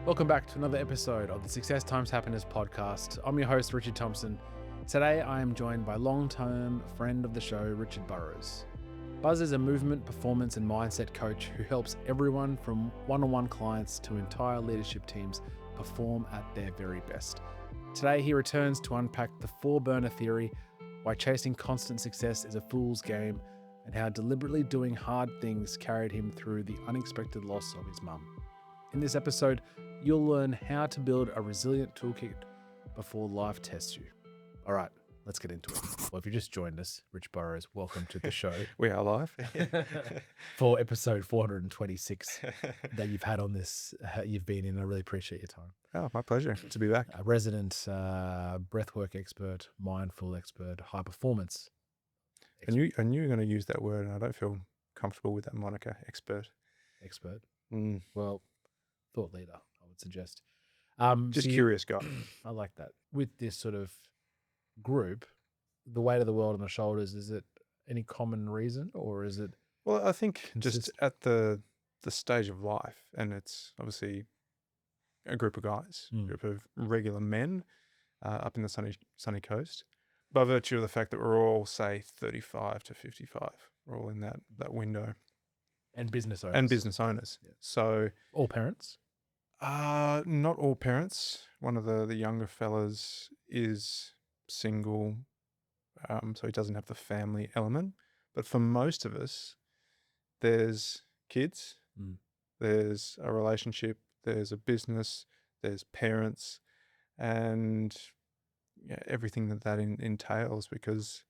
Welcome back to another episode of the Success Times Happiness podcast. I'm your host, Richard Thompson. Today, I am joined by long-term friend of the show, Richard Burrows. Buzz is a movement, performance, and mindset coach who helps everyone from one-on-one clients to entire leadership teams perform at their very best. Today, he returns to unpack the four-burner theory, why chasing constant success is a fool's game, and how deliberately doing hard things carried him through the unexpected loss of his mum. In this episode, you'll learn how to build a resilient toolkit before life tests you. All right, let's get into it. Well, if you just joined us, Rich Burrows, welcome to the show. We are live. For episode 426 that you've had on this, you've been in. I really appreciate your time. Oh, my pleasure to be back. A resident breathwork expert, mindful expert, high performance expert. I knew you were going to use that word, and I don't feel comfortable with that moniker, expert. Expert. Mm. Well, thought leader, I would suggest. Just curious guy. I like that. With this sort of group, the weight of the world on the shoulders, is it any common reason, or is it? Well, I think just at the stage of life, and it's obviously a group of guys, a group of regular men up in the sunny coast, by virtue of the fact that we're all, say, 35 to 55. We're all in that window. And business owners. And business owners. Yeah. So all parents? Not all parents. One of the younger fellas is single, so he doesn't have the family element. But for most of us, there's kids, there's a relationship, there's a business, there's parents, and everything that entails, because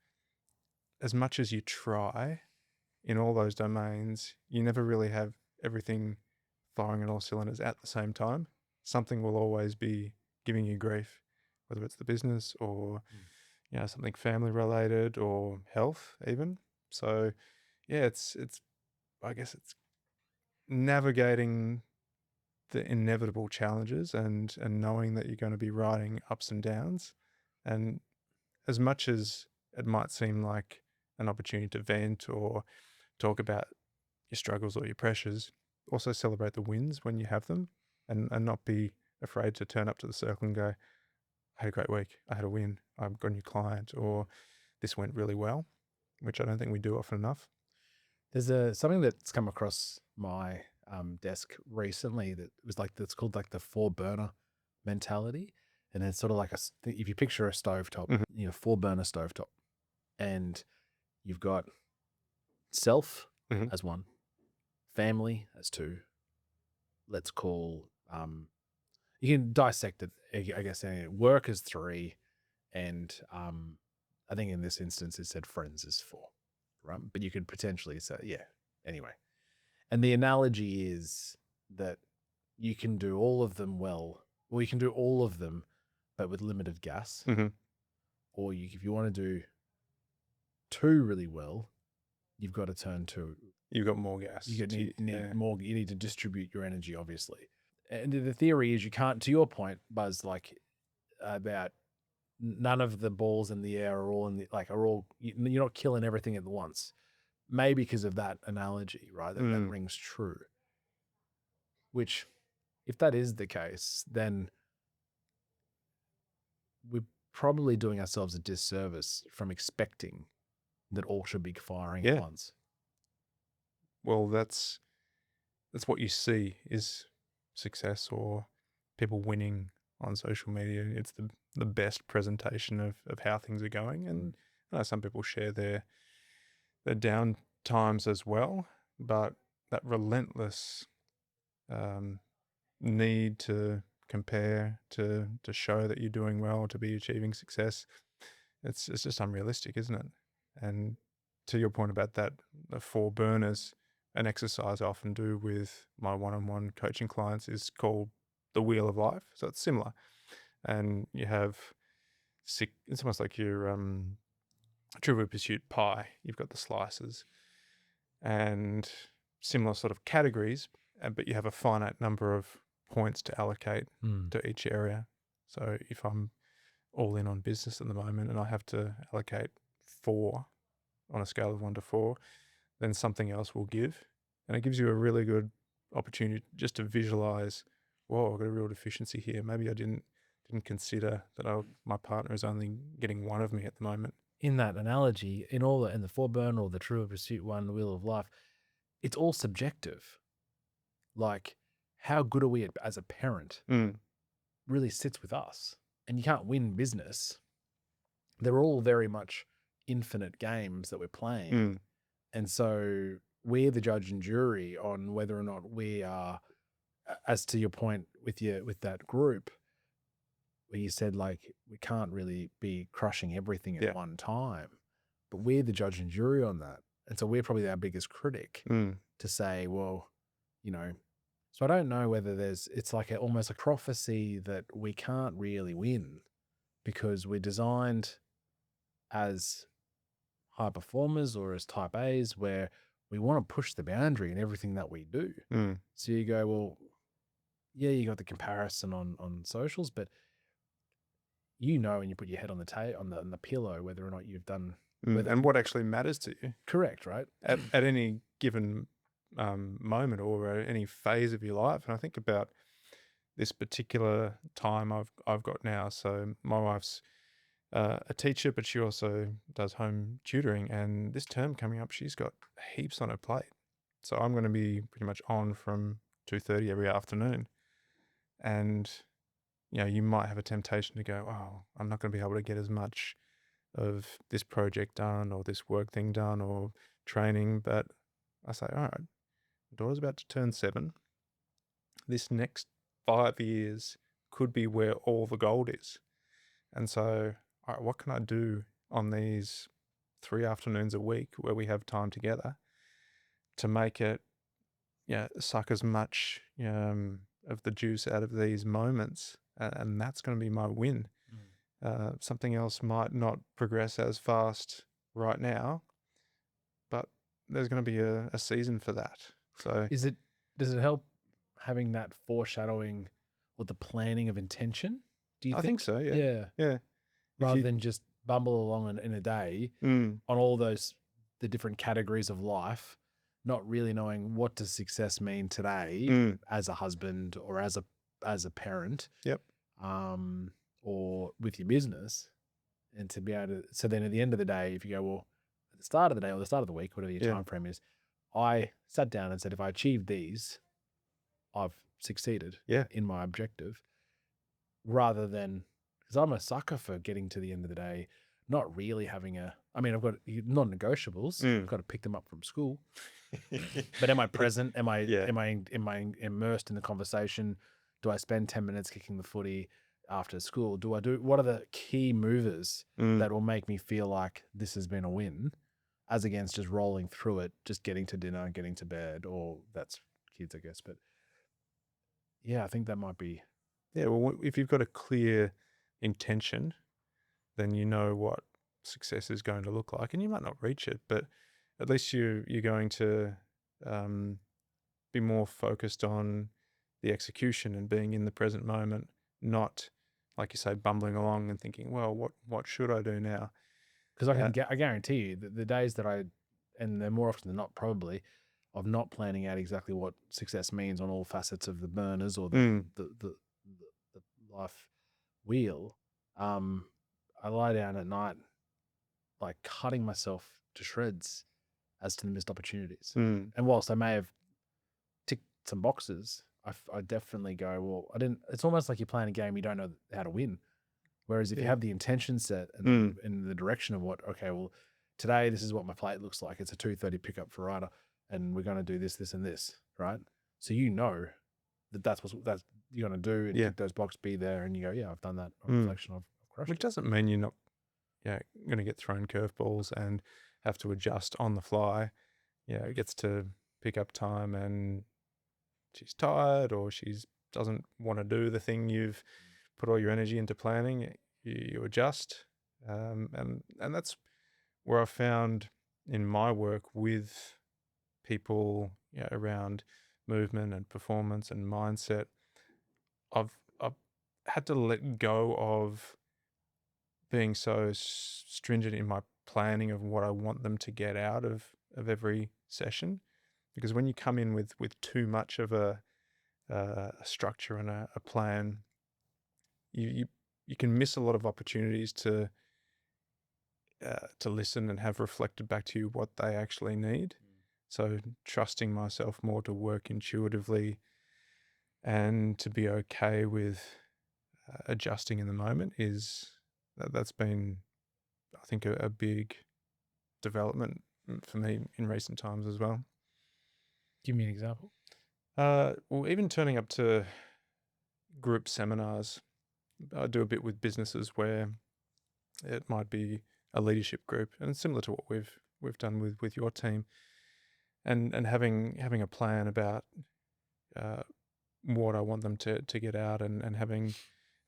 as much as you try in all those domains, you never really have everything firing on all cylinders at the same time. Something will always be giving you grief, whether it's the business or something family related or health even. So it's I guess it's navigating the inevitable challenges and knowing that you're going to be riding ups and downs. And as much as it might seem like an opportunity to vent or talk about your struggles or your pressures, also celebrate the wins when you have them, and not be afraid to turn up to the circle and go, I had a great week, I had a win, I've got a new client, or this went really well, which I don't think we do often enough. There's something that's come across my desk recently that's called like the four burner mentality. And it's sort of like if you picture a stovetop, four burner stovetop, and you've got self as one, family as two. Let's call, you can dissect it, I guess, work is three, and I think in this instance it said friends is four, right? But you could potentially say, anyway. And the analogy is that you can do all of them well, or you can do all of them, but with limited gas. Or if you want to do two really well, you've got to turn two. You've got more gas. You need more. You need to distribute your energy, obviously. And the theory is you can't, to your point, Buzz, like about none of the balls in the air are all you're not killing everything at once. Maybe because of that analogy, right? That rings true. Which, if that is the case, then we're probably doing ourselves a disservice from expecting that all should be firing at once. Well, that's what you see is success or people winning on social media. It's the best presentation of how things are going. And I know some people share their down times as well, but that relentless need to compare, to show that you're doing well, to be achieving success, it's just unrealistic, isn't it? And to your point about that, the four burners, an exercise I often do with my one-on-one coaching clients is called the wheel of life. So it's similar. And you have it's almost like your Trivial Pursuit pie. You've got the slices and similar sort of categories, but you have a finite number of points to allocate to each area. So if I'm all in on business at the moment and I have to allocate 4 on a scale of 1 to 4, then something else will give. And it gives you a really good opportunity just to visualize whoa, I've got a real deficiency here. Maybe I didn't consider that my partner is only getting one of me at the moment. In that analogy, in the 4-burner or the True Pursuit one, the Wheel of Life, it's all subjective. Like, how good are we as a parent really sits with us. And you can't win business. They're all very much infinite games that we're playing. And so we're the judge and jury on whether or not we are, as to your point with that group, where you said, like, we can't really be crushing everything at one time, but we're the judge and jury on that. And so we're probably our biggest critic to say, well, so I don't know whether it's like almost a prophecy that we can't really win because we're designed as high performers or as type A's where we want to push the boundary in everything that we do. So you go, well, yeah, you got the comparison on socials, but when you put your head on the pillow, whether or not you've done and what actually matters to you. Correct, right? At any given moment or any phase of your life. And I think about this particular time I've got now. So my wife's a teacher, but she also does home tutoring. And this term coming up, she's got heaps on her plate. So I'm going to be pretty much on from 2:30 every afternoon. And you might have a temptation to go, oh, I'm not going to be able to get as much of this project done or this work thing done or training. But I say, all right, daughter's about to turn 7. This next 5 years could be where all the gold is. And so, all right, what can I do on these 3 afternoons a week where we have time together to make it, suck as much of the juice out of these moments? And that's going to be my win. Something else might not progress as fast right now, but there's going to be a season for that. So does it help having that foreshadowing or the planning of intention? Do you think? I think so, yeah. Yeah. Rather than just bumble along in a day on all the different categories of life, not really knowing what does success mean today as a husband or as a parent. Yep. Or with your business, and to be able to, so then at the end of the day, if you go, well, at the start of the day or the start of the week, whatever your time frame is, I sat down and said, if I achieve these, I've succeeded in my objective, rather than, because I'm a sucker for getting to the end of the day, not really having I've got non-negotiables. I've got to pick them up from school. But am I present? Am I immersed in the conversation? Do I spend 10 minutes kicking the footy after school? What are the key movers that will make me feel like this has been a win, as against just rolling through it, just getting to dinner, getting to bed, or that's kids, I guess. But yeah, I think that might be. Yeah, well, if you've got a clear intention, then you know what success is going to look like, and you might not reach it, but at least you're going to be more focused on the execution and being in the present moment, not, like you say, bumbling along and thinking, well, what should I do now? Because I guarantee you that the days that and they're more often than not probably, of not planning out exactly what success means on all facets of the burners or the life wheel, I lie down at night like cutting myself to shreds as to the missed opportunities. And whilst I may have ticked some boxes, I definitely go, well, I didn't. It's almost like you're playing a game you don't know how to win. Whereas if you have the intention set and in the direction of okay, well, today this is what my plate looks like. It's a 2:30 pickup for Ryder, and we're going to do this, this, and this, right? So that's what you're going to do, and tick those boxes, be there, and you go, yeah, I've done that. On reflection, I've crushed Which doesn't mean you're not going to get thrown curveballs and have to adjust on the fly. It gets to pick up time and she's tired or doesn't want to do the thing you've put all your energy into planning. You adjust, and that's where I found in my work with people around movement and performance and mindset, I've had to let go of being so stringent in my planning of what I want them to get out of every session. Because when you come in with too much of a a structure and a plan, you can miss a lot of opportunities to listen and have reflected back to you what they actually need. So trusting myself more to work intuitively and to be okay with adjusting in the moment that's been, I think, a big development for me in recent times as well. Give me an example. Well, even turning up to group seminars, I do a bit with businesses where it might be a leadership group, and it's similar to what we've done with your team, and having a plan about what I want them to get out, and having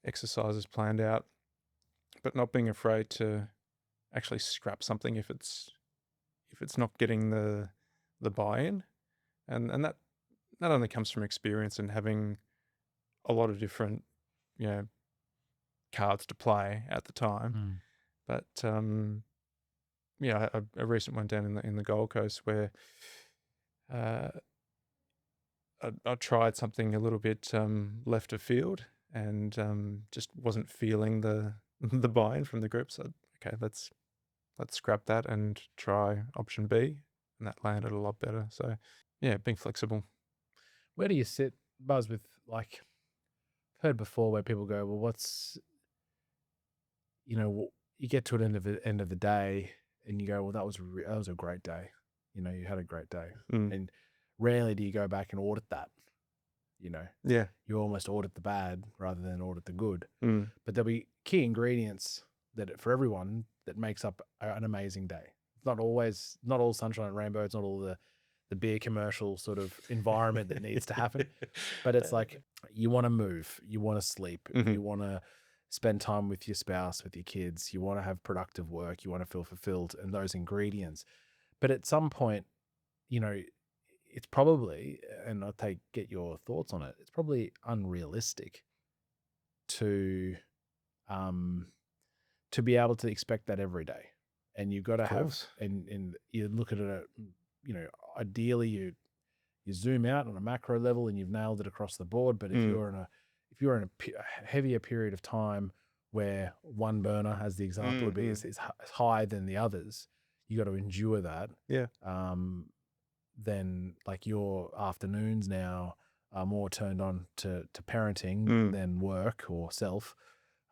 exercises planned out, but not being afraid to actually scrap something if it's not getting the buy-in, and that only comes from experience and having a lot of different cards to play at the time. But a recent one down in the Gold Coast where I tried something a little bit left of field, and just wasn't feeling the buy-in from the group. So okay, let's scrap that and try option B, and that landed a lot better. So yeah, being flexible. Where do you sit, Buzz, with, like, I've heard before where people go, well, what's, you get to an end of the day and you go, well, that was a great day. You had a great day. And rarely do you go back and audit that. Yeah. You almost audit the bad rather than audit the good. Mm. But there'll be key ingredients that for everyone that makes up an amazing day. It's not all sunshine and rainbow. It's not all the beer commercial sort of environment that needs to happen. But it's like, you want to move, you want to sleep, you want to spend time with your spouse, with your kids, you want to have productive work, you want to feel fulfilled, and those ingredients. But at some point, it's probably, and I'll get your thoughts on it, it's probably unrealistic to be able to expect that every day. And you've got to have, and you look at it, ideally you zoom out on a macro level and you've nailed it across the board. But if you're in a heavier period of time where one burner, as the example would be, is high than the others, you got to endure that. Yeah. Then, like, your afternoons now are more turned on to parenting than work or self.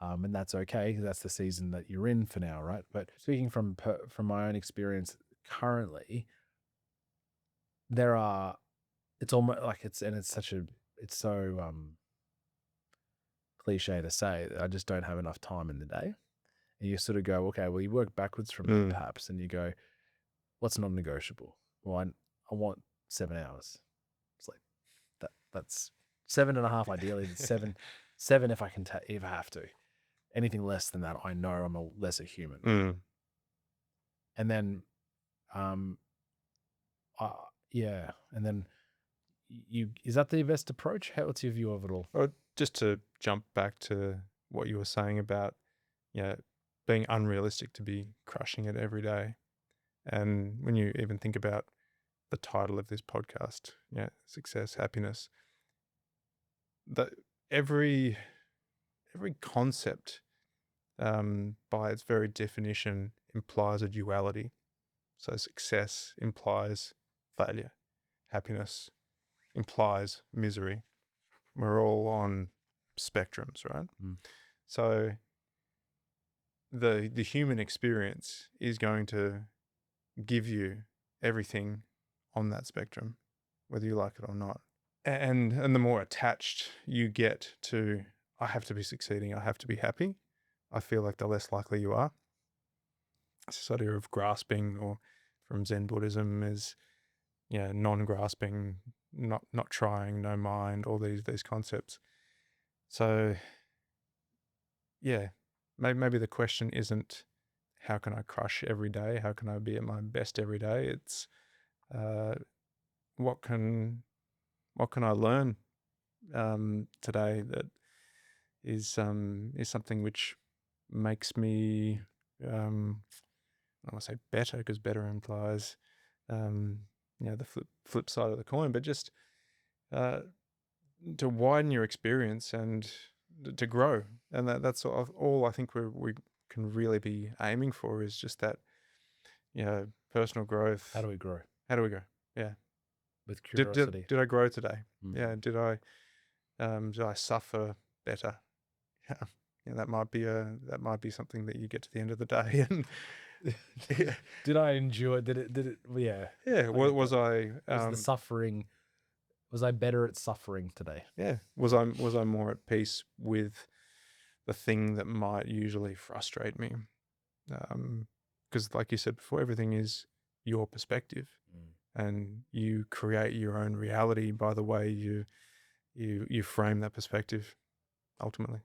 And that's okay. That's the season that you're in for now, right? But speaking from my own experience currently, it's almost like it's so cliche to say that I just don't have enough time in the day. And you sort of go, okay, well, you work backwards from there perhaps, and you go, what's non-negotiable? Well, I want 7 hours. It's like that's 7.5 ideally. It's seven if I can if I have to. Anything less than that, I know I'm a lesser human. And then, and then is that the best approach? What's your view of it all? Well, just to jump back to what you were saying about, being unrealistic to be crushing it every day. And when you even think about the title of this podcast, success, happiness, that every concept, by its very definition, implies a duality. So success implies failure. Happiness implies misery. We're all on spectrums, right? So the human experience is going to give you everything on that spectrum, whether you like it or not. And the more attached you get to, I have to be succeeding, I have to be happy, I feel like the less likely you are. This idea of grasping, or from Zen Buddhism, is non-grasping, not trying, no mind, all these concepts. So maybe the question isn't how can I crush every day, how can I be at my best every day? It's what can I learn today that is something which makes me, I don't want to say better, because better implies the flip side of the coin, but just to widen your experience and to grow. And that's all I think we can really be aiming for, is just that, personal growth. How do we grow? How do we go? Yeah. With curiosity. Did I grow today? Mm. Yeah. Did I suffer better? Yeah. That might be something that you get to the end of the day and Did I enjoy? Did it? Yeah. yeah. Was I Was the suffering? Was I better at suffering today? yeah. Was I more at peace with the thing that might usually frustrate me? Because like you said before, everything is your perspective, and you create your own reality by the way you frame that perspective ultimately.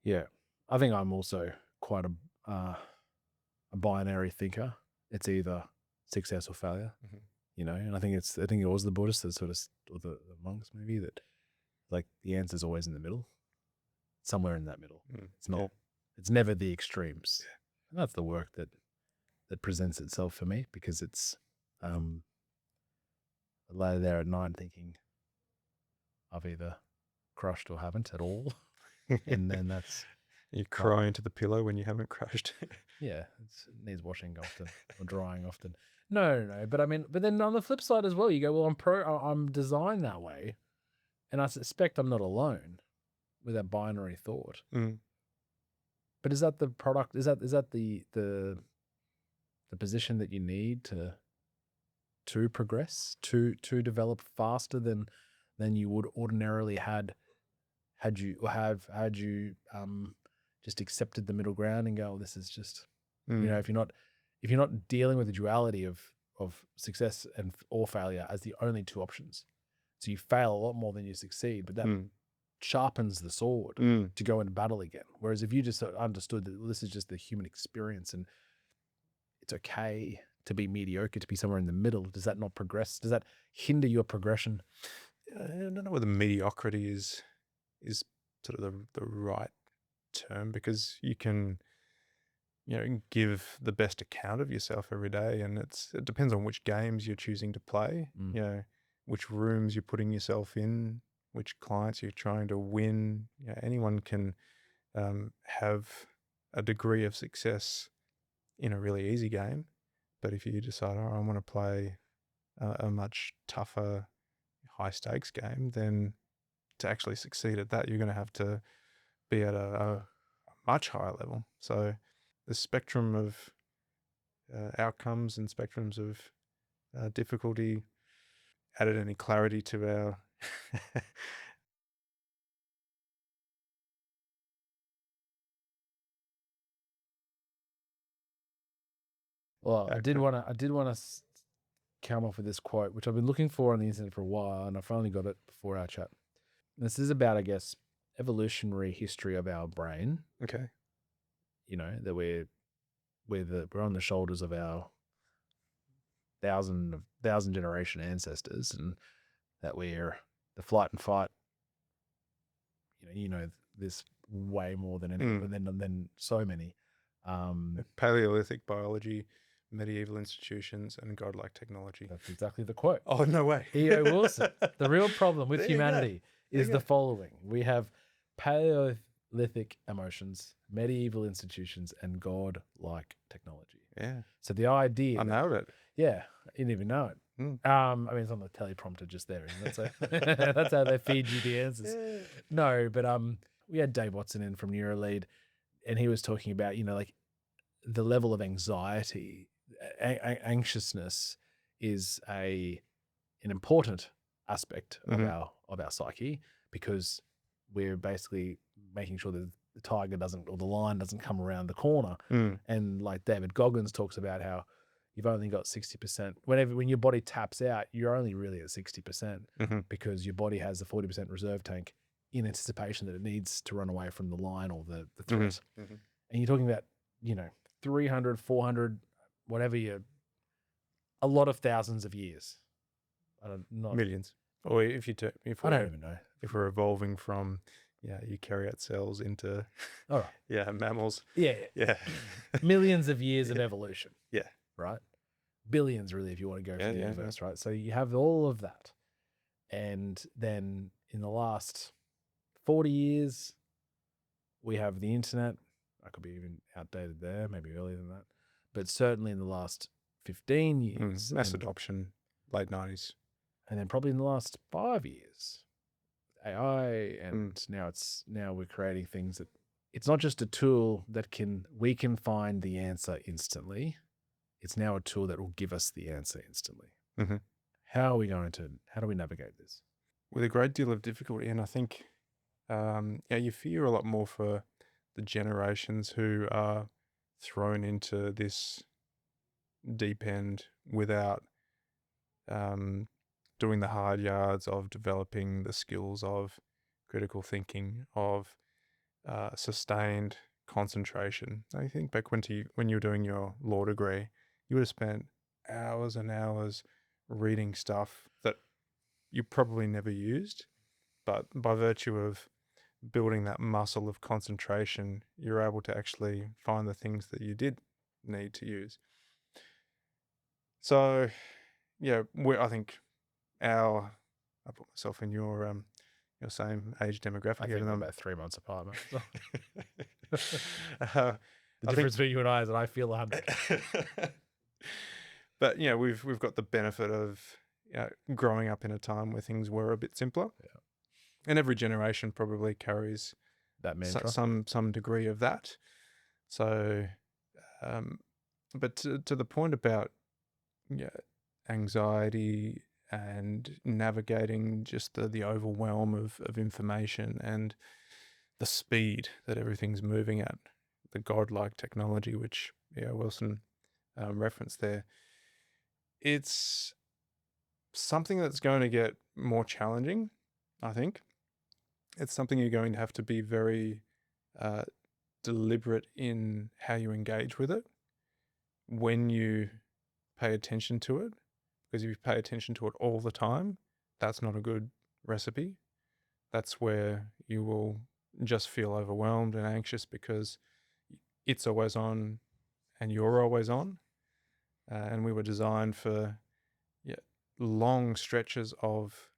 Yeah, I think I'm also quite a binary thinker. It's either success or failure, and I think it was the Buddhists that sort of, or the monks maybe, that like the answer's always in the middle, somewhere in that middle. It's not. Yeah. It's never the extremes. And that's the work that presents itself for me, because it's I lay there at night thinking I've either crushed or haven't at all, and then that's. You cry into the pillow when you haven't crushed. Yeah, it needs washing often or drying often. No. But I mean, but then on the flip side as well, you go, well, I'm designed that way, and I suspect I'm not alone with that binary thought. But is that the product? Is that the position that you need to progress, to develop faster than you would ordinarily had you just accepted the middle ground and go, oh, this is just, if you're not dealing with the duality of success or failure as the only two options, so you fail a lot more than you succeed, but that sharpens the sword to go into battle again. Whereas if you just understood that this is just the human experience and it's okay to be mediocre, to be somewhere in the middle, does that not progress? Does that hinder your progression? I don't know whether mediocrity is sort of the right term, because you can give the best account of yourself every day, and it depends on which games you're choosing to play, which rooms you're putting yourself in, which clients you're trying to win. Anyone can have a degree of success in a really easy game, but if you decide, I want to play a much tougher, high stakes game, then to actually succeed at that, you're going to have to be at a much higher level. So the spectrum of outcomes and spectrums of difficulty added any clarity to our Well, I did want to come off with this quote, which I've been looking for on the internet for a while, and I finally got it before our chat. This is about, I guess, evolutionary history of our brain. Okay. That we're on the shoulders of our thousand generation ancestors, and that we're the flight and fight. This way more than than so many. Paleolithic biology, medieval institutions, and godlike technology. That's exactly the quote. Oh, no way. E.O. Wilson. The real problem with humanity is the following. We have Paleolithic emotions, medieval institutions, and godlike technology. Yeah. So the idea... I nailed it. Yeah. You didn't even know it. I mean, it's on the teleprompter just there, isn't it? So that's how they feed you the answers. Yeah. No, but we had Dave Watson in from Neurolead, and he was talking about, like the level of anxiety, anxiousness is an important aspect of our psyche, because we're basically making sure that the tiger doesn't, or the lion doesn't come around the corner. And like David Goggins talks about how you've only got 60%. When your body taps out, you're only really at 60% because your body has a 40% reserve tank in anticipation that it needs to run away from the lion or the threat. And you're talking about, 300, 400, whatever a lot of thousands of years. Millions. Or if I don't even know. If we're evolving from eukaryote cells into mammals. Yeah. Millions of years of evolution. Yeah. Right? Billions, really, if you want to go for the universe, right? So you have all of that. And then in the last 40 years, we have the internet. I could be even outdated there, maybe earlier than that. But certainly in the last 15 years. Mass adoption, late 90s. And then probably in the last 5 years, AI, and now we're creating things that it's not just a tool that we can find the answer instantly. It's now a tool that will give us the answer instantly. Mm-hmm. How do we navigate this? With a great deal of difficulty. And I think, you fear a lot more for the generations who are thrown into this deep end without doing the hard yards of developing the skills of critical thinking, of sustained concentration. I think back when you were doing your law degree, you would have spent hours and hours reading stuff that you probably never used, but by virtue of building that muscle of concentration, you're able to actually find the things that you did need to use. So, yeah, I think I put myself in your same age demographic. I think we're about 3 months apart, mate. The difference between you and I is that I feel 100. But we've got the benefit of growing up in a time where things were a bit simpler. Yeah. And every generation probably carries that mantra. some degree of that. So, but to the point about anxiety and navigating just the overwhelm of information and the speed that everything's moving at, the godlike technology, which Wilson referenced there, it's something that's going to get more challenging, I think. It's something you're going to have to be very deliberate in how you engage with it when you pay attention to it. Because if you pay attention to it all the time, that's not a good recipe. That's where you will just feel overwhelmed and anxious because it's always on and you're always on. And we were designed for long stretches of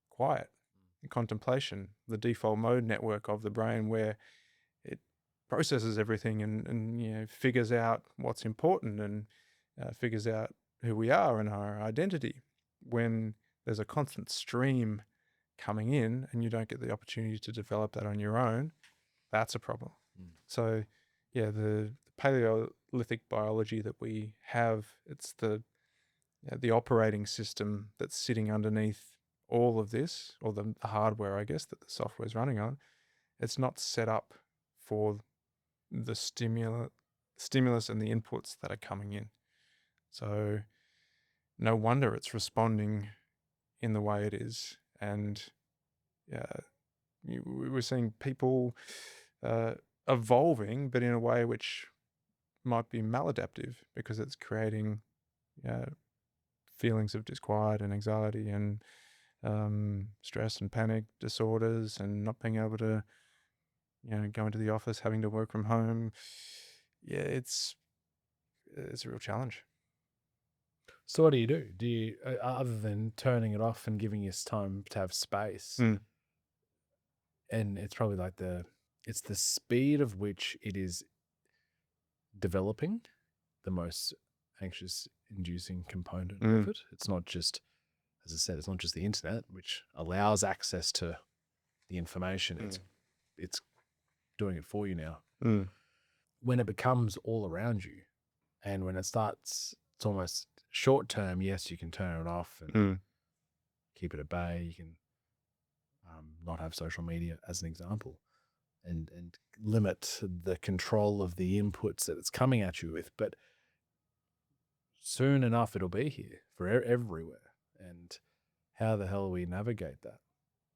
quiet and contemplation, the default mode network of the brain where it processes everything and figures out what's important and figures out who we are and our identity. When there's a constant stream coming in and you don't get the opportunity to develop that on your own, that's a problem. So the Paleolithic biology that we have, it's the operating system that's sitting underneath all of this, or the hardware, I guess, that the software is running on. It's not set up for the stimulus and the inputs that are coming in. So no wonder it's responding in the way it is. And we're seeing people evolving, but in a way which might be maladaptive because it's creating feelings of disquiet and anxiety and stress and panic disorders and not being able to go into the office, having to work from home. It's a real challenge. So what do you do? Do you, other than turning it off and giving us time to have space, and it's probably like it's the speed of which it is developing the most anxious inducing component of it. It's not just, as I said, it's not just the internet, which allows access to the information. It's doing it for you now. When it becomes all around you, and when it starts, it's almost short term. Yes, you can turn it off and keep it at bay. You can not have social media, as an example, and limit the control of the inputs that it's coming at you with. But soon enough, it'll be here for everywhere. And how the hell we navigate that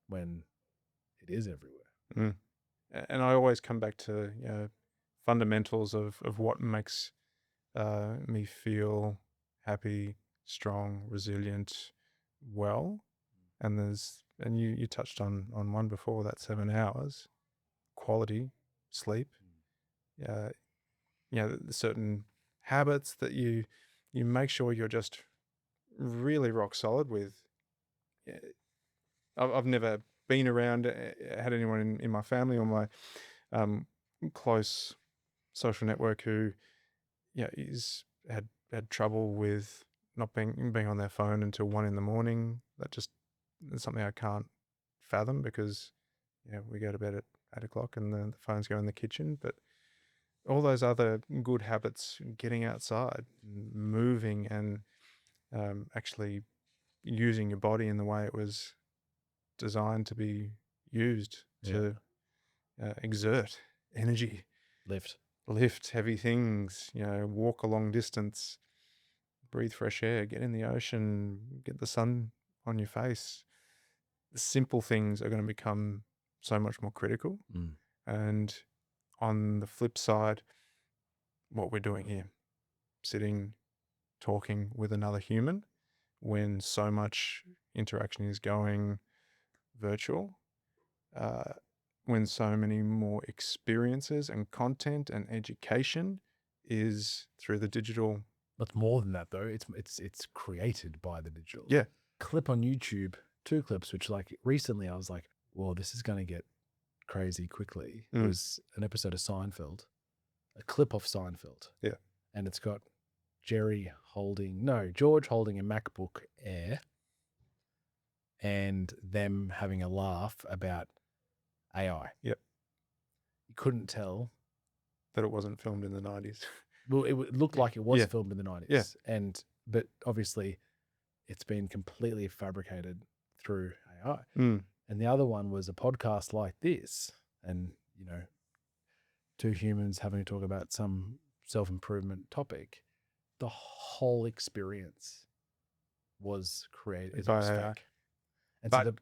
when it is everywhere? And I always come back to fundamentals of what makes me feel happy, strong, resilient, well. And you touched on one before, that 7 hours, quality sleep. Certain habits that you make sure you're just really rock solid with. I've never been around, had anyone in my family or my close social network who, is had trouble with not being on their phone until 1 a.m. That just is something I can't fathom because, we go to bed at 8 o'clock and the phones go in the kitchen. But all those other good habits, getting outside, moving, and actually using your body in the way it was designed to be used to exert energy, lift heavy things, walk a long distance, breathe fresh air, get in the ocean, get the sun on your face. The simple things are going to become so much more critical. And on the flip side, what we're doing here, sitting, talking with another human, when so much interaction is going virtual, when so many more experiences and content and education is through the digital. But more than that, though, it's created by the digital. Yeah. Clip on YouTube, 2 clips, which like recently I was like, well, this is going to get crazy quickly. It was an episode of Seinfeld, a clip of Seinfeld. Yeah. And it's got George holding a MacBook Air and them having a laugh about AI. Yep. You couldn't tell that it wasn't filmed in the 90s. Well, it looked like it was filmed in the 90s. Yeah. But obviously it's been completely fabricated through AI. And the other one was a podcast like this, and 2 humans having to talk about some self-improvement topic. The whole experience was created by AI. AI. And but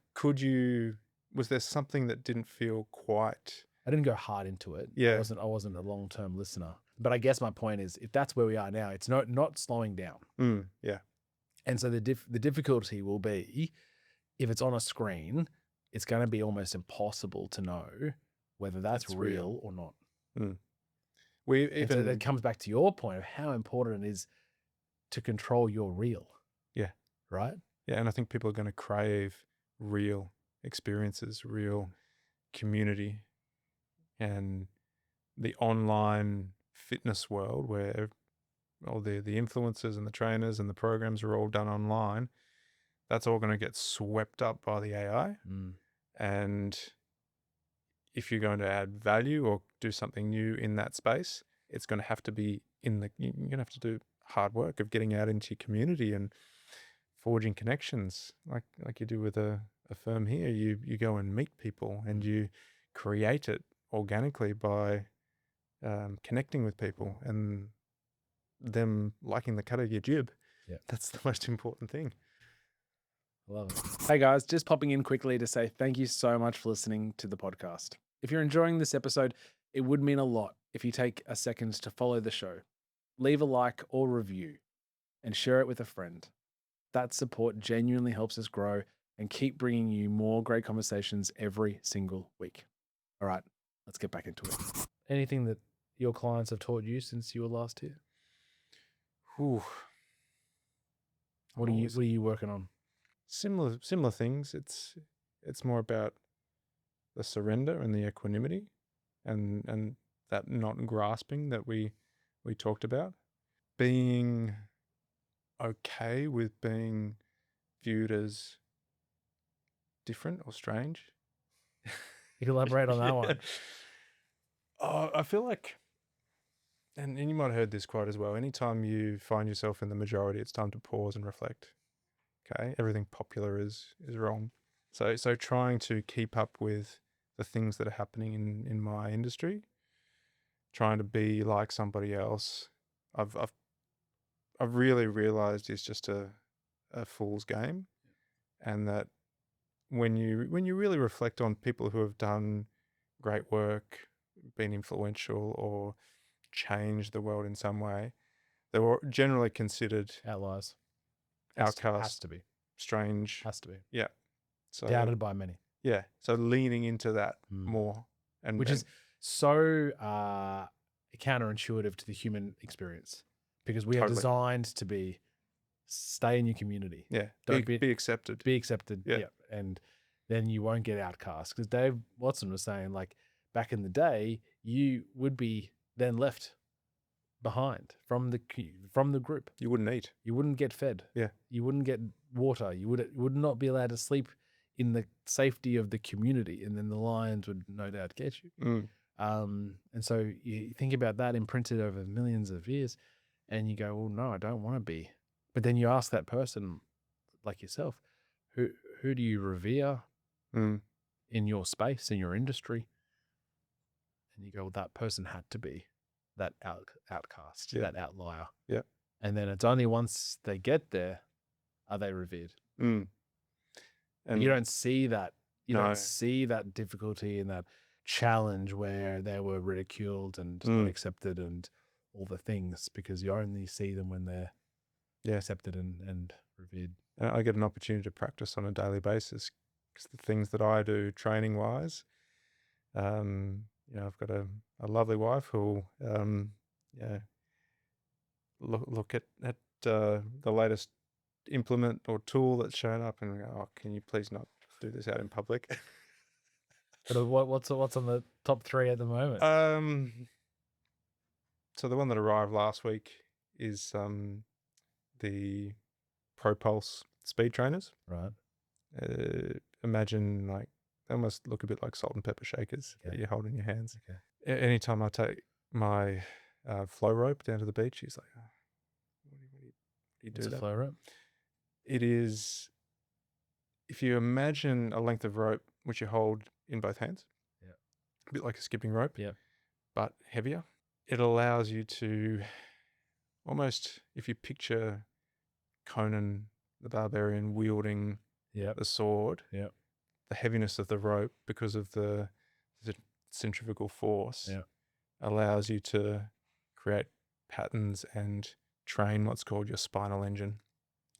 was there something that didn't feel quite? I didn't go hard into it. Yeah. I wasn't a long-term listener. But I guess my point is, if that's where we are now, it's not slowing down. Yeah. And so the difficulty will be, if it's on a screen, it's going to be almost impossible to know whether that's real or not. So that comes back to your point of how important it is to control your real. Yeah. Right? Yeah, and I think people are going to crave real experiences, real community, and the online fitness world where all the influencers and the trainers and the programs are all done online. That's all going to get swept up by the AI. And if you're going to add value or do something new in that space, it's going to have to be you're going to have to do hard work of getting out into your community and forging connections like you do with a firm here. You go and meet people and you create it organically by connecting with people and them liking the cut of your jib. Yeah. That's the most important thing. I love it. Hey guys, just popping in quickly to say thank you so much for listening to the podcast. If you're enjoying this episode, it would mean a lot if you take a second to follow the show, leave a like or review, and share it with a friend. That support genuinely helps us grow and keep bringing you more great conversations every single week. All right, let's get back into it. Anything that your clients have taught you since you were last here? Ooh. What are you working on? Similar things. It's more about the surrender and the equanimity and that not grasping that we talked about. Being okay with being viewed as different or strange. You can elaborate on that one. Oh, I feel like, and you might have heard this quote as well, anytime you find yourself in the majority, it's time to pause and reflect. Okay, everything popular is wrong. So trying to keep up with the things that are happening in my industry, trying to be like somebody else, I've really realized is just a fool's game, and that when you really reflect on people who have done great work, been influential, or changed the world in some way, they were generally considered outliers. Outcast. Has to be. Strange. Has to be. Yeah. So doubted by many. Yeah. So leaning into that more. Which is so counterintuitive to the human experience, because we are designed to stay in your community. Yeah. Be accepted. Be accepted. Yeah. And then you won't get outcast. Because Dave Watson was saying, like, back in the day, you would be then left behind from the group. You wouldn't eat. You wouldn't get fed. Yeah. You wouldn't get water. You would not be allowed to sleep in the safety of the community, and then the lions would no doubt get you. And so you think about that imprinted over millions of years, and you go, well, no, I don't want to be. But then you ask that person, like yourself, who do you revere in your space, in your industry? And you go, well, that person had to be that outcast, that outlier. Yeah. And then it's only once they get there are they revered. And you don't see that. You No. don't see that difficulty and that challenge where they were ridiculed and not accepted and all the things, because you only see them when they're accepted and revered. And I get an opportunity to practice on a daily basis, because the things that I do training wise, I've got a lovely wife who'll look at the latest implement or tool that's shown up and go, oh, can you please not do this out in public? But what's on the top 3 at the moment? So the one that arrived last week is the ProPulse speed trainers. Right. Imagine, like, they almost look a bit like salt and pepper shakers that you hold in your hands. Okay. Anytime I take my flow rope down to the beach, he's like, oh, what do you do What's that? a flow rope? It is, if you imagine a length of rope which you hold in both hands, a bit like a skipping rope, but heavier. It allows you to almost, if you picture Conan the Barbarian wielding the sword, the heaviness of the rope, because of the centrifugal force, allows you to create patterns and train what's called your spinal engine.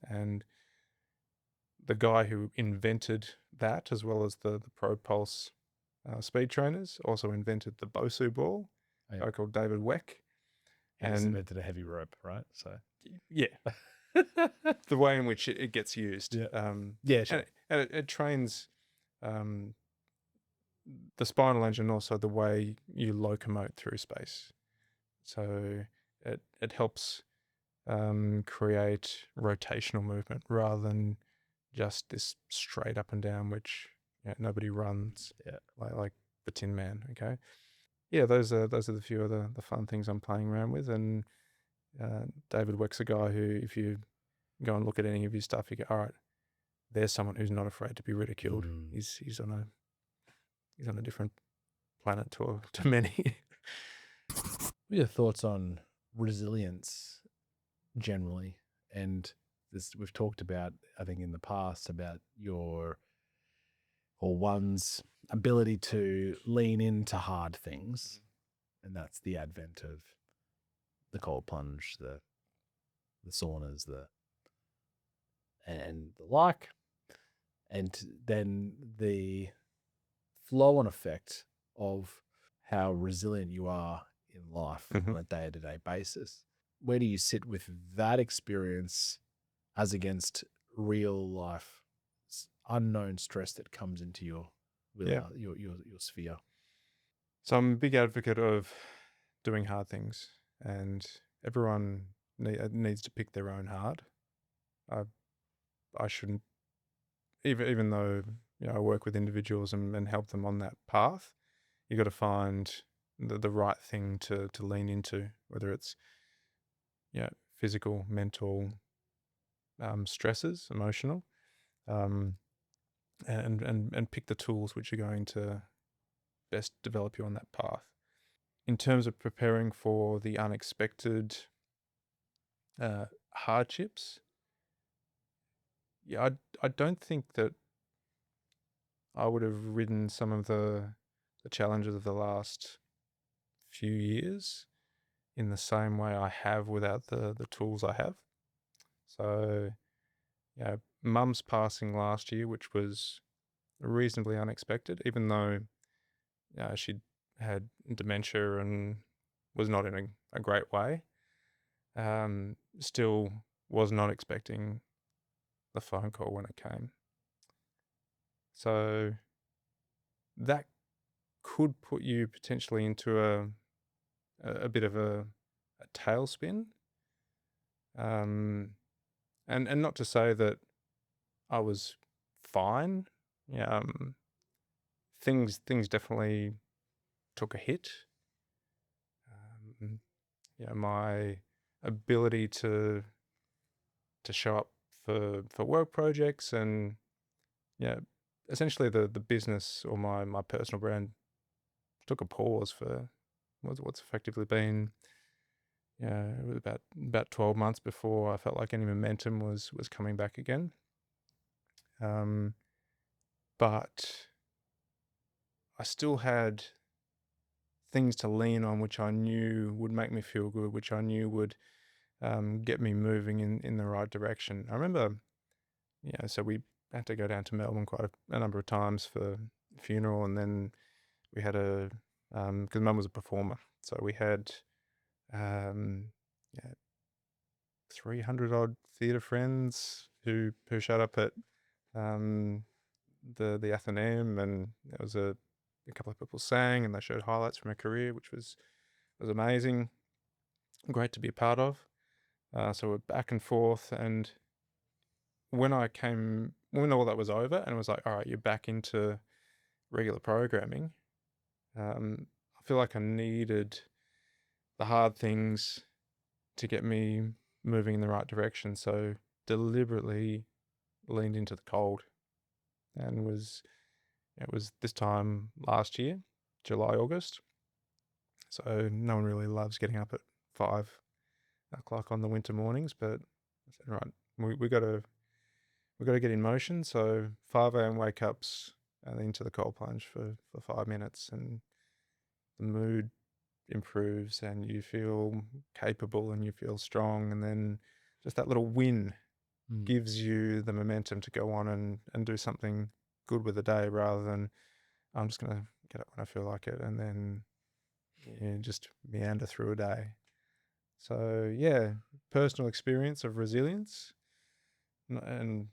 And the guy who invented that, as well as the ProPulse speed trainers, also invented the Bosu ball, a guy called David Weck. And invented a heavy rope, right? So the way in which it gets used. Sure. And it trains the spinal engine, also the way you locomote through space. So it helps create rotational movement rather than just this straight up and down, which nobody runs. Like the Tin Man. Okay. Yeah, those are the few of the fun things I'm playing around with. And David Weck's a guy who, if you go and look at any of his stuff, you go, all right, there's someone who's not afraid to be ridiculed. He's on a different planet to many. What are your thoughts on resilience generally? And this, we've talked about, I think, in the past, about one's ability to lean into hard things. And that's the advent of the cold plunge, the saunas, and the like. And then the flow-on effect of how resilient you are in life on a day-to-day basis. Where do you sit with that experience as against real life unknown stress that comes into your sphere? So I'm a big advocate of doing hard things, and everyone needs to pick their own hard. I shouldn't, even though I work with individuals and help them on that path, you got to find the right thing to lean into, whether it's physical, mental, stresses, emotional, and pick the tools which are going to best develop you on that path. In terms of preparing for the unexpected hardships, I don't think that I would have ridden some of the challenges of the last few years in the same way I have without the tools I have. So, Mum's passing last year, which was reasonably unexpected, even though she had dementia and was not in a great way. Still was not expecting the phone call when it came. So that could put you potentially into a bit of a tailspin. And not to say that I was fine. Yeah, things definitely took a hit. My ability to show up for work projects and essentially the business or my personal brand took a pause for what's effectively been it was about 12 months before I felt like any momentum was coming back again. But I still had things to lean on, which I knew would make me feel good, which I knew would get me moving in the right direction. I remember, so we had to go down to Melbourne quite a number of times for funeral, and then we had because Mum was a performer, so we had 300 odd theatre friends who showed up at the Athenaeum, and there was a couple of people sang and they showed highlights from her career, which was amazing, great to be a part of. So we're back and forth, and when all that was over and it was like, all right, you're back into regular programming, I feel like I needed the hard things to get me moving in the right direction. So deliberately leaned into the cold, and it was this time last year, July, August. So no one really loves getting up at 5 o'clock on the winter mornings, but I said, right, we got to get in motion. So 5 a.m. wake ups and into the cold plunge for 5 minutes, and the mood improves and you feel capable and you feel strong, and then just that little win gives you the momentum to go on and do something good with the day, rather than I'm just going to get up when I feel like it and then just meander through a day. So personal experience of resilience, and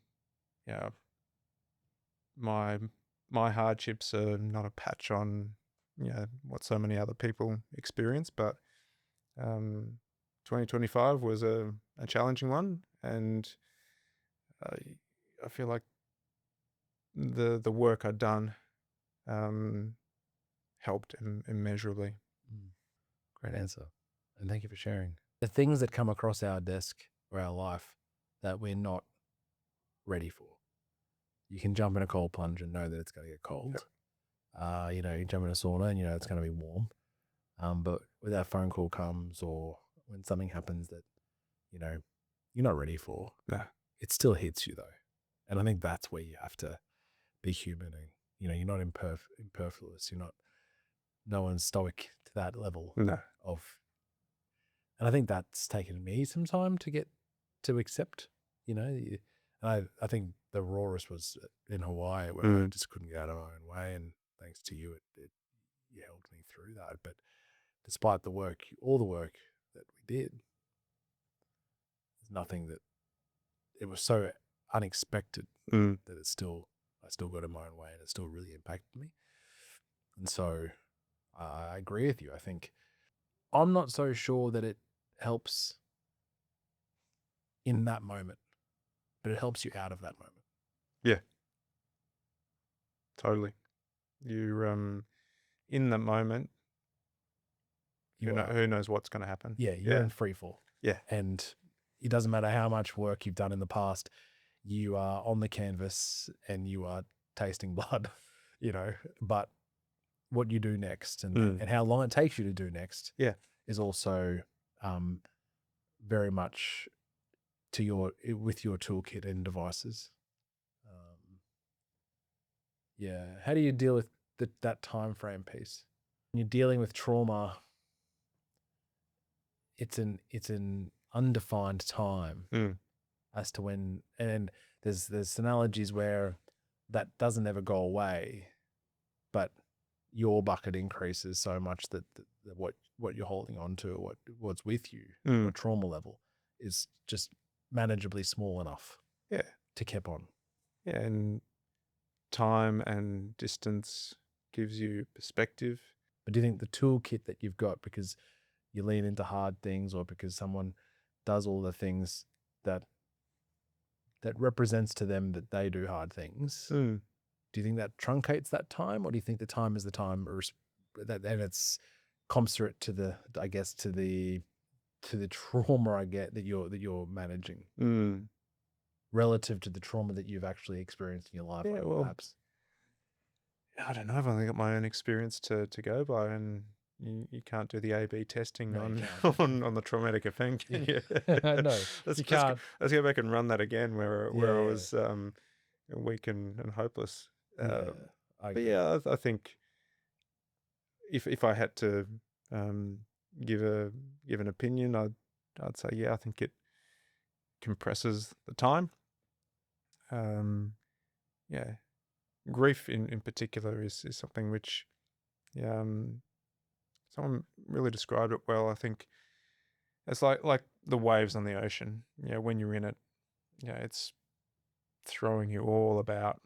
my hardships are not a patch on what so many other people experience, but 2025 was a challenging one, and I feel like the work I'd done helped immeasurably. Great answer. And thank you for sharing. The things that come across our desk or our life that we're not ready for. You can jump in a cold plunge and know that it's going to get cold. Yep. You jump in a sauna and it's going to be warm. But when that phone call comes, or when something happens that, you're not ready for, it still hits you though. And I think that's where you have to be human, and, you're not imperfectless. No one's stoic to that level of, and I think that's taken me some time to get to accept, and I think the rawest was in Hawaii, where I just couldn't get out of my own way. And thanks to you, you helped me through that. But despite all the work that we did, there's nothing that, it was so unexpected that I still got in my own way, and it still really impacted me. And so I agree with you. I think I'm not so sure that it helps in that moment, but it helps you out of that moment. Yeah, totally. You're in the moment. Who knows what's going to happen? Yeah, you're in free fall. Yeah, and it doesn't matter how much work you've done in the past. You are on the canvas and you are tasting blood, But what you do next and how long it takes you to do next, is also very much with your toolkit and devices. How do you deal with that time frame piece? When you're dealing with trauma, it's an undefined time as to when, and there's analogies where that doesn't ever go away, but your bucket increases so much that what you're holding on to, or what's with you, your trauma level, is just manageably small enough to keep on. Yeah, and time and distance gives you perspective. But do you think the toolkit that you've got, because you lean into hard things, or because someone does all the things that represents to them that they do hard things, do you think that truncates that time, or do you think the time is the time and it's commensurate to the, I guess, to the trauma that you're managing relative to the trauma that you've actually experienced in your life? Yeah, well, perhaps. I don't know. I've only got my own experience to go by, and you can't do the A/B testing on the traumatic event. Yeah. I know. Let's go back and run that again where I was weak and hopeless. I think if I had to give an opinion, I'd say I think it compresses the time. Grief in particular is something which someone really described it well. I think it's like the waves on the ocean. When you're in it, it's throwing you all about,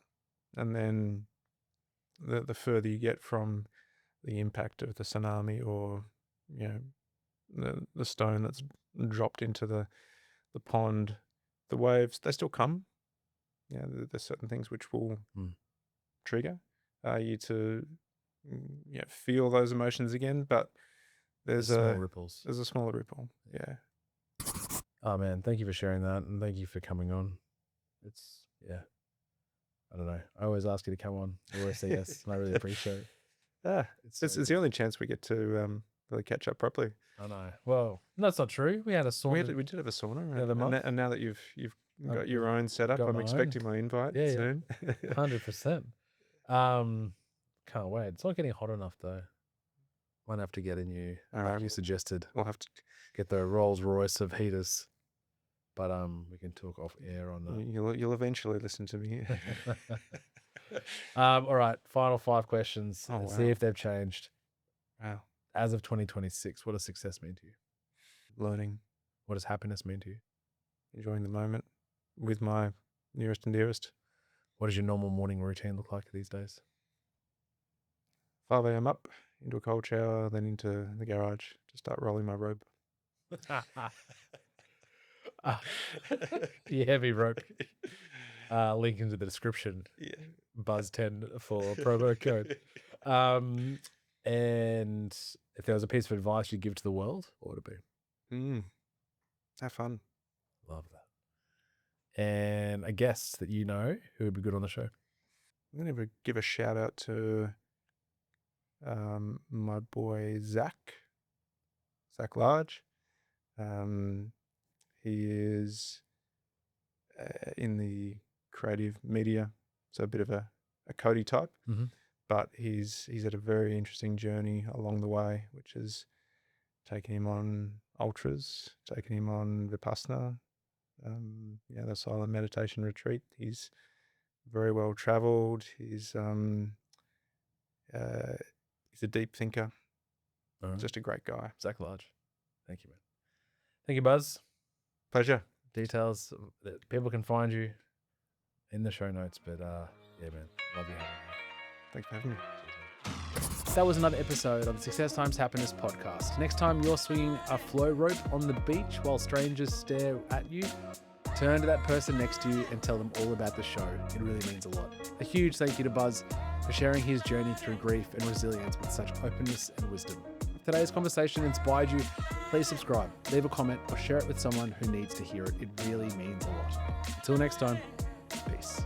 and then the further you get from the impact of the tsunami, or the stone that's dropped into the pond, the waves, they still come. There's certain things which will trigger you to feel those emotions again, but there's small ripples. There's a smaller ripple. Yeah. Oh man, thank you for sharing that, and thank you for coming on. It's I don't know. I always ask you to come on. I always say yes, and I really appreciate it. It's the only chance we get to really catch up properly. I know. Well, that's not true. We had a sauna. We did have a sauna, the other month. And now that you've got your own setup, I'm expecting my invite soon. 100%. Can't wait. It's not getting hot enough though. Might have to get a new. All right, you suggested. We'll have to get the Rolls Royce of heaters, but we can talk off air on that. You'll eventually listen to me. All right, final 5 questions. Wow. See if they've changed. Wow. As of 2026, what does success mean to you? Learning. What does happiness mean to you? Enjoying the moment with my nearest and dearest. What does your normal morning routine look like these days? 5 a.m. up, into a cold shower, then into the garage to start rolling my rope. The heavy rope. Link into the description. Yeah. Buzz10 for promo code. And if there was a piece of advice you'd give to the world, what would it be? Have fun. Love that. And a guest that you know who would be good on the show? I'm going to give a shout out to my boy Zach Large. He is in the creative media, so a bit of a Cody type, but he's had a very interesting journey along the way, which has taken him on ultras, taken him on Vipassana, the silent meditation retreat. He's very well traveled. He's a deep thinker. Just a great guy. Zach Large. Thank you, man. Thank you, Buzz. Pleasure. Details that people can find you in the show notes, but yeah, man, love you having me. Thanks for having me. That was another episode of the Success Times Happiness podcast. Next time you're swinging a flow rope on the beach while strangers stare at you, turn to that person next to you and tell them all about the show. It really means a lot. A huge thank you to Buzz for sharing his journey through grief and resilience with such openness and wisdom. If today's conversation inspired you, please subscribe, leave a comment, or share it with someone who needs to hear it. It really means a lot. Until next time, peace.